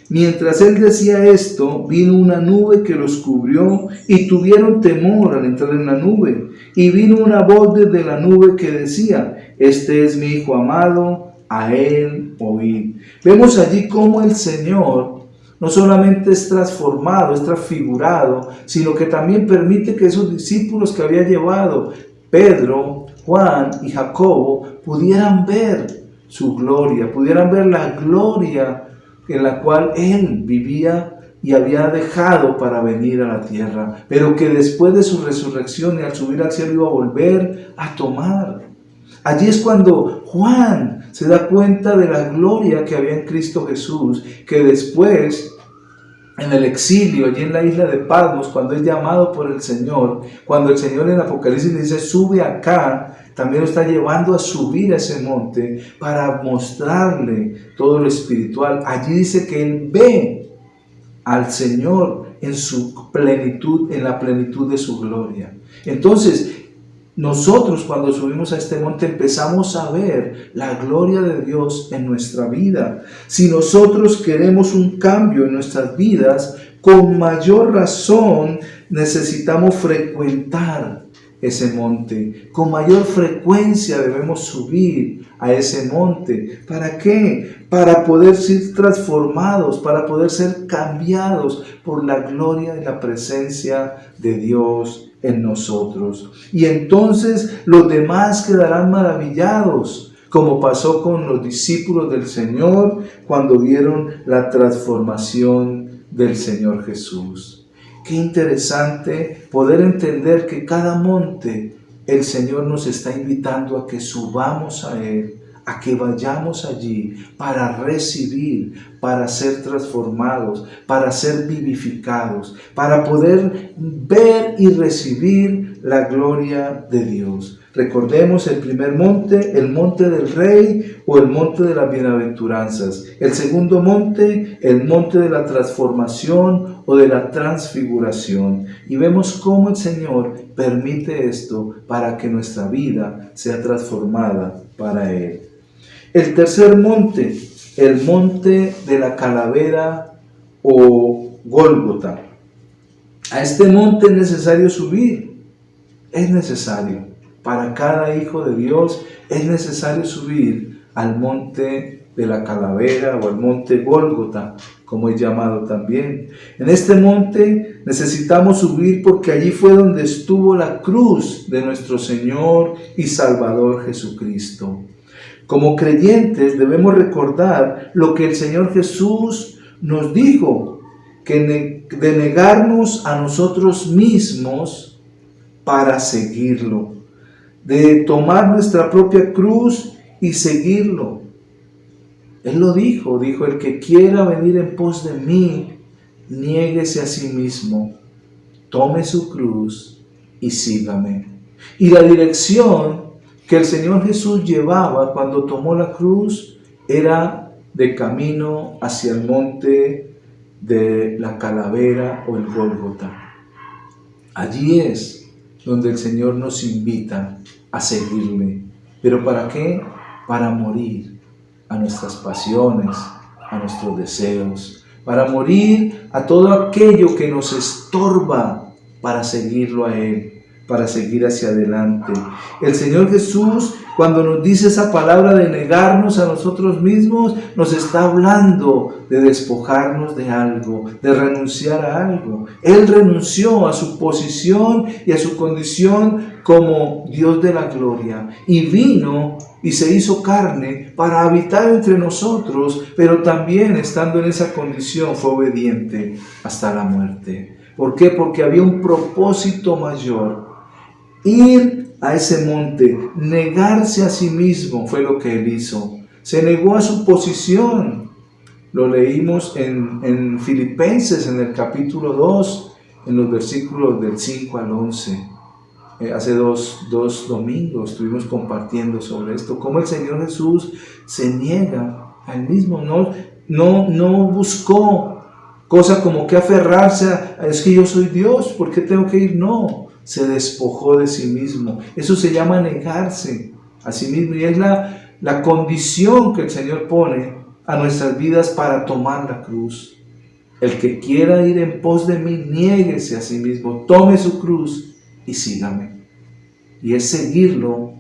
mientras él decía esto, vino una nube que los cubrió y tuvieron temor al entrar en la nube. Y vino una voz desde la nube que decía: este es mi Hijo amado, a él oíd. Vemos allí cómo el Señor no solamente es transformado, es transfigurado, sino que también permite que esos discípulos que había llevado, Pedro, Juan y Jacobo, pudieran ver su gloria, pudieran ver la gloria en la cual Él vivía y había dejado para venir a la tierra, pero que después de su resurrección y al subir al cielo iba a volver a tomar. Allí es cuando Juan se da cuenta de la gloria que había en Cristo Jesús, que después, en el exilio, allí en la isla de Patmos, cuando es llamado por el Señor, cuando el Señor en Apocalipsis le dice: sube acá, también lo está llevando a subir a ese monte para mostrarle todo lo espiritual. Allí dice que él ve al Señor en su plenitud, en la plenitud de su gloria. Entonces, nosotros, cuando subimos a este monte, empezamos a ver la gloria de Dios en nuestra vida. Si nosotros queremos un cambio en nuestras vidas, con mayor razón necesitamos frecuentar ese monte. Con mayor frecuencia debemos subir a ese monte. ¿Para qué? Para poder ser transformados, para poder ser cambiados por la gloria y la presencia de Dios en nosotros. Y entonces los demás quedarán maravillados, como pasó con los discípulos del Señor cuando vieron la transformación del Señor Jesús. Qué interesante poder entender que cada monte el Señor nos está invitando a que subamos a Él, a que vayamos allí para recibir, para ser transformados, para ser vivificados, para poder ver y recibir la gloria de Dios. Recordemos el primer monte, el monte del Rey o el monte de las bienaventuranzas. El segundo monte, el monte de la transformación o de la transfiguración. Y vemos cómo el Señor permite esto para que nuestra vida sea transformada para Él. El tercer monte, el monte de la calavera o Gólgota. A este monte es necesario subir, es necesario. Para cada hijo de Dios es necesario subir al monte de la calavera o al monte Gólgota, como es llamado también. En este monte necesitamos subir porque allí fue donde estuvo la cruz de nuestro Señor y Salvador Jesucristo. Como creyentes debemos recordar lo que el Señor Jesús nos dijo, que de negarnos a nosotros mismos para seguirlo, de tomar nuestra propia cruz y seguirlo. Él lo dijo, el que quiera venir en pos de mí, niéguese a sí mismo, tome su cruz y sígame. Y la dirección que el Señor Jesús llevaba cuando tomó la cruz era de camino hacia el monte de la calavera o el Gólgota. Allí es donde el Señor nos invita a seguirle. ¿Pero para qué? Para morir a nuestras pasiones, a nuestros deseos, para morir a todo aquello que nos estorba para seguirlo a Él, para seguir hacia adelante. El Señor Jesús, cuando nos dice esa palabra de negarnos a nosotros mismos, nos está hablando de despojarnos de algo, de renunciar a algo. Él renunció a su posición y a su condición como Dios de la gloria y vino y se hizo carne para habitar entre nosotros, pero también estando en esa condición fue obediente hasta la muerte. ¿Por qué? Porque había un propósito mayor. Ir a ese monte, negarse a sí mismo fue lo que él hizo. Se negó a su posición. Lo leímos en Filipenses, en el capítulo 2, en los versículos del 5 al 11. Hace dos domingos estuvimos compartiendo sobre esto, cómo el Señor Jesús se niega a él mismo, no buscó cosa como que aferrarse a, es que yo soy Dios, ¿por qué tengo que ir? No, se despojó de sí mismo. Eso se llama negarse a sí mismo y es la condición que el Señor pone a nuestras vidas para tomar la cruz. El que quiera ir en pos de mí, niéguese a sí mismo, tome su cruz y sígame. Y es seguirlo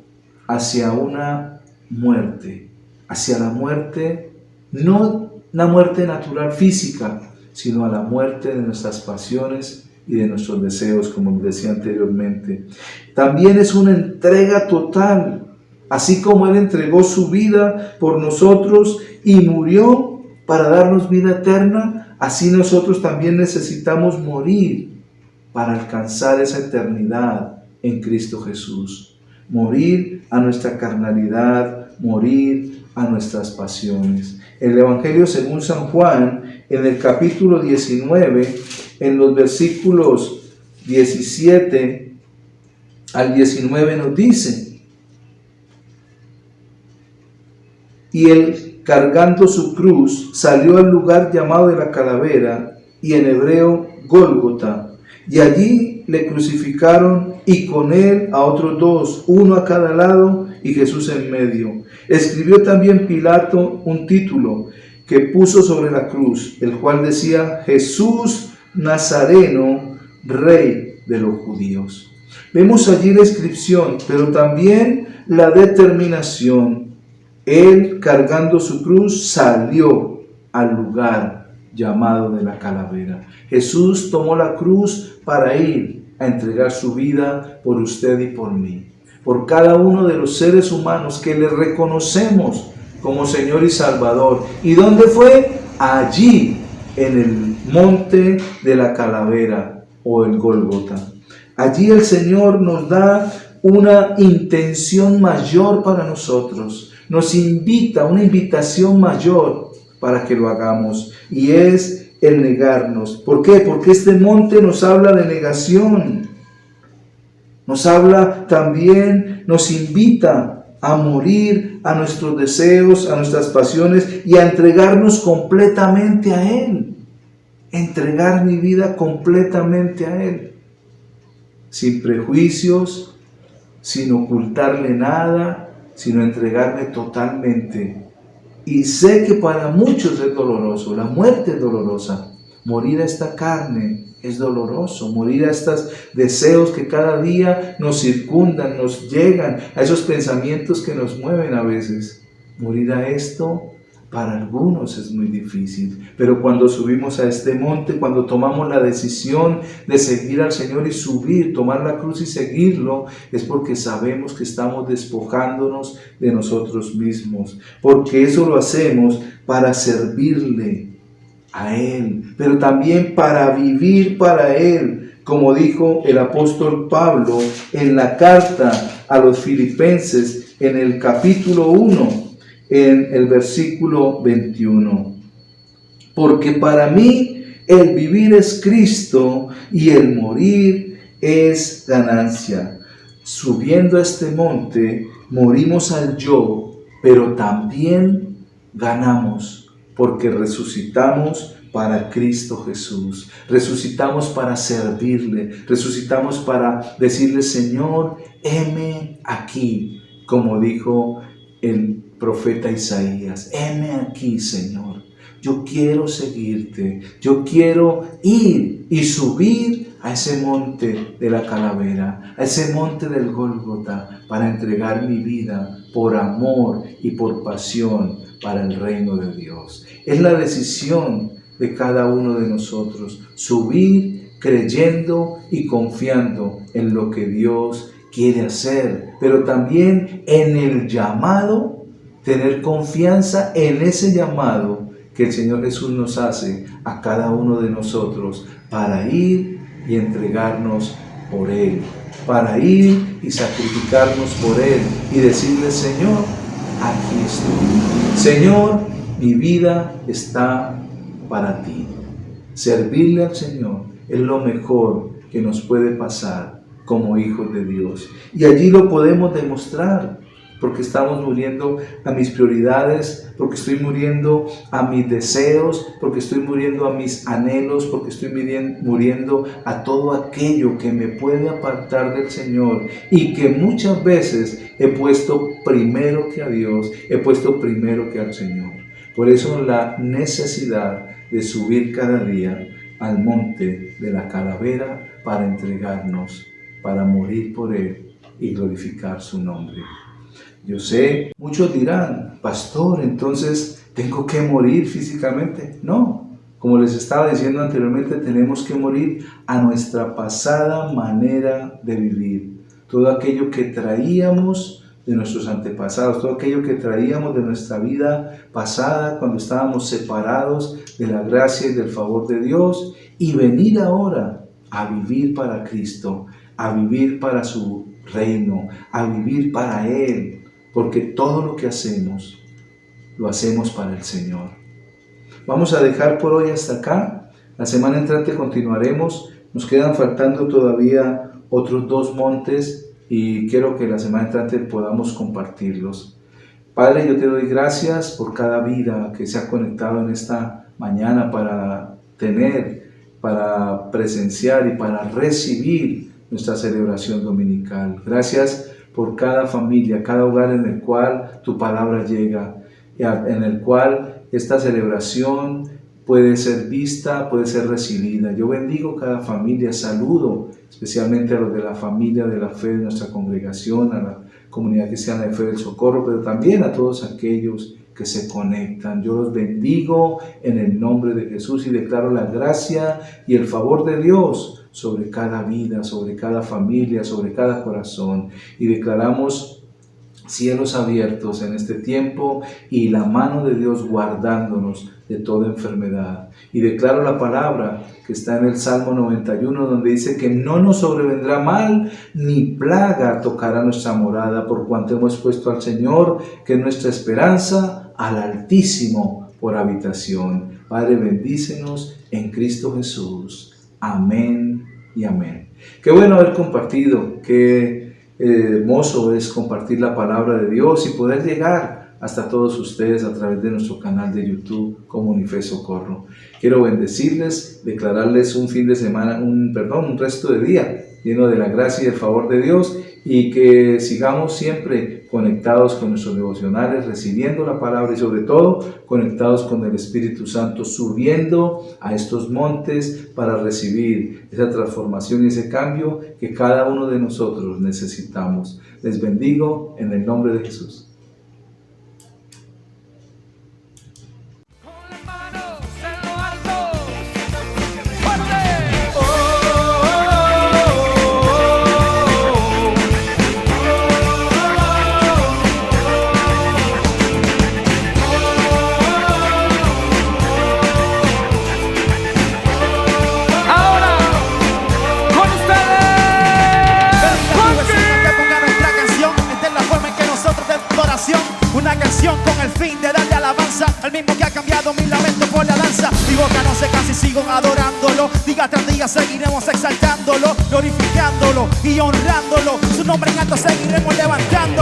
hacia una muerte, hacia la muerte, no la muerte natural física, sino a la muerte de nuestras pasiones y de nuestros deseos, como les decía anteriormente. También es una entrega total, así como Él entregó su vida por nosotros y murió para darnos vida eterna, así nosotros también necesitamos morir para alcanzar esa eternidad en Cristo Jesús. Morir a nuestra carnalidad, morir a nuestras pasiones. El Evangelio según San Juan, en el capítulo 19, en los versículos 17 al 19 nos dice: y él, cargando su cruz, salió al lugar llamado de la calavera, y en hebreo Gólgota, y allí le crucificaron, y con él a otros dos, uno a cada lado, y Jesús en medio. Escribió también Pilato un título que puso sobre la cruz, el cual decía: Jesús Nazareno, Rey de los judíos. Vemos allí la inscripción, pero también la determinación. Él, cargando su cruz, salió al lugar llamado de la calavera. Jesús tomó la cruz para ir a entregar su vida por usted y por mí, por cada uno de los seres humanos que le reconocemos como Señor y Salvador. ¿Y dónde fue? Allí, en el monte de la calavera o el Gólgota. Allí el Señor nos da una intención mayor para nosotros. Nos invita, una invitación mayor para que lo hagamos, y es el negarnos. ¿Por qué? Porque este monte nos habla de negación. Nos habla también, nos invita a morir a nuestros deseos, a nuestras pasiones y a entregarnos completamente a Él. Entregar mi vida completamente a Él. Sin prejuicios, sin ocultarle nada, sino entregarme totalmente. Y sé que para muchos es doloroso, la muerte es dolorosa. Morir a esta carne es doloroso, morir a estos deseos que cada día nos circundan, nos llegan, a esos pensamientos que nos mueven a veces. Morir a esto para algunos es muy difícil, pero cuando subimos a este monte, cuando tomamos la decisión de seguir al Señor y subir, tomar la cruz y seguirlo, es porque sabemos que estamos despojándonos de nosotros mismos, porque eso lo hacemos para servirle a Él, pero también para vivir para Él, como dijo el apóstol Pablo en la carta a los Filipenses, en el capítulo 1, en el versículo 21. Porque para mí el vivir es Cristo y el morir es ganancia. Subiendo a este monte, morimos al yo, pero también ganamos, porque resucitamos para Cristo Jesús. Resucitamos para servirle, resucitamos para decirle: Señor, heme aquí, como dijo el profeta Isaías: heme aquí, Señor, yo quiero seguirte, yo quiero ir y subir a ese monte de la calavera, a ese monte del Gólgota, para entregar mi vida por amor y por pasión para el reino de Dios. Es la decisión de cada uno de nosotros, subir creyendo y confiando en lo que Dios quiere hacer, pero también en el llamado, tener confianza en ese llamado que el Señor Jesús nos hace a cada uno de nosotros para ir y entregarnos por Él, para ir y sacrificarnos por Él y decirle: Señor, aquí estoy. Señor, mi vida está para ti. Servirle al Señor es lo mejor que nos puede pasar como hijos de Dios. Y allí lo podemos demostrar, porque estamos muriendo a mis prioridades, porque estoy muriendo a mis deseos, porque estoy muriendo a mis anhelos, porque estoy muriendo a todo aquello que me puede apartar del Señor y que muchas veces he puesto primero que a Dios, he puesto primero que al Señor. Por eso la necesidad de subir cada día al monte de la calavera para entregarnos, para morir por Él y glorificar su nombre. Yo sé, muchos dirán: pastor, entonces tengo que morir físicamente. No, como les estaba diciendo anteriormente, tenemos que morir a nuestra pasada manera de vivir. Todo aquello que traíamos de nuestros antepasados, todo aquello que traíamos de nuestra vida pasada cuando estábamos separados de la gracia y del favor de Dios, y venir ahora a vivir para Cristo, a vivir para su reino, a vivir para Él, porque todo lo que hacemos, lo hacemos para el Señor. Vamos a dejar por hoy hasta acá. La semana entrante continuaremos. Nos quedan faltando todavía otros 2 montes y quiero que la semana entrante podamos compartirlos. Padre, yo te doy gracias por cada vida que se ha conectado en esta mañana para presenciar y para recibir nuestra celebración dominical. Gracias por cada familia, cada hogar en el cual tu palabra llega, en el cual esta celebración puede ser vista, puede ser recibida. Yo bendigo cada familia, saludo especialmente a los de la familia de la fe de nuestra congregación, a la comunidad cristiana de Fe del Socorro, pero también a todos aquellos que se conectan. Yo los bendigo en el nombre de Jesús y declaro la gracia y el favor de Dios sobre cada vida, sobre cada familia, sobre cada corazón. Y declaramos cielos abiertos en este tiempo y la mano de Dios guardándonos de toda enfermedad. Y declaro la palabra que está en el Salmo 91, donde dice que no nos sobrevendrá mal ni plaga tocará nuestra morada, por cuanto hemos puesto al Señor, que es nuestra esperanza, al Altísimo por habitación. Padre, bendícenos en Cristo Jesús. Amén y amén. Qué bueno haber compartido, qué hermoso es compartir la palabra de Dios y poder llegar hasta todos ustedes a través de nuestro canal de YouTube Comunife Socorro. Quiero bendecirles, declararles un fin de semana, un resto de día lleno de la gracia y el favor de Dios, y que sigamos siempre conectados con nuestros devocionales, recibiendo la palabra y sobre todo conectados con el Espíritu Santo, subiendo a estos montes para recibir esa transformación y ese cambio que cada uno de nosotros necesitamos. Les bendigo en el nombre de Jesús. Con las manos en lo alto, fuerte. Ahora, con ustedes, Que ponga nuestra canción, esta es la forma en que nosotros de adoración, una canción con el fin de darle alabanza al mismo que ha cambiado mi lamento por la danza. Mi boca no se cansa y sigo adorándolo, día tras día seguiremos exaltándolo, glorificándolo y honrándolo, su nombre en alto seguiremos levantando.